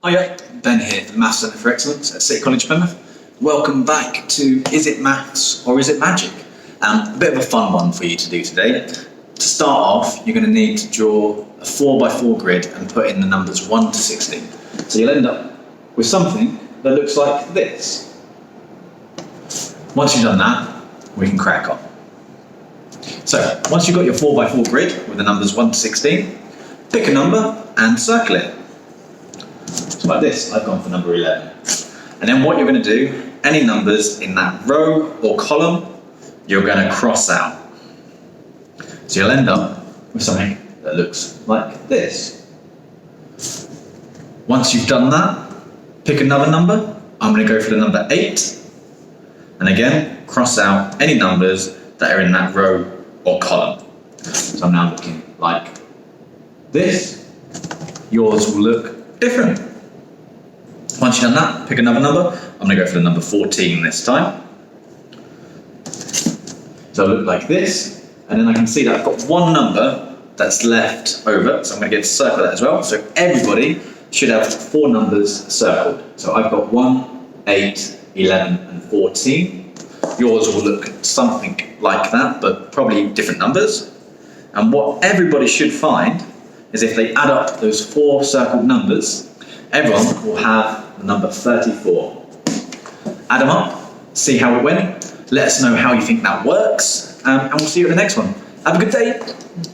Hiya, Ben here, the Maths Centre for Excellence at City College Plymouth. Welcome back to Is It Maths or Is It Magic? A bit of a fun one for you to do today. To start off, you're going to need to draw a 4x4 grid and put in the numbers 1 to 16. So you'll end up with something that looks like this. Once you've done that, we can crack on. So, once you've got your 4x4 grid with the numbers 1 to 16, pick a number and circle it. So like this, I've gone for number 11. And then what you're going to do, any numbers in that row or column, you're going to cross out. So you'll end up with something that looks like this. Once you've done that, pick another number. I'm going to go for the number 8. And again, cross out any numbers that are in that row or column. So I'm now looking like this. Yours will look different. Once you've done that, pick another number. I'm going to go for the number 14 this time. So it'll look like this. And then I can see that I've got one number that's left over. So I'm going to get to circle that as well. So everybody should have 4 numbers circled. So I've got 1, 8, 11 and 14. Yours will look something like that, but probably different numbers. And what everybody should find is if they add up those 4 circled numbers, everyone will have the number 34. Add them up, see how it went. Let us know how you think that works, and we'll see you at the next one. Have a good day.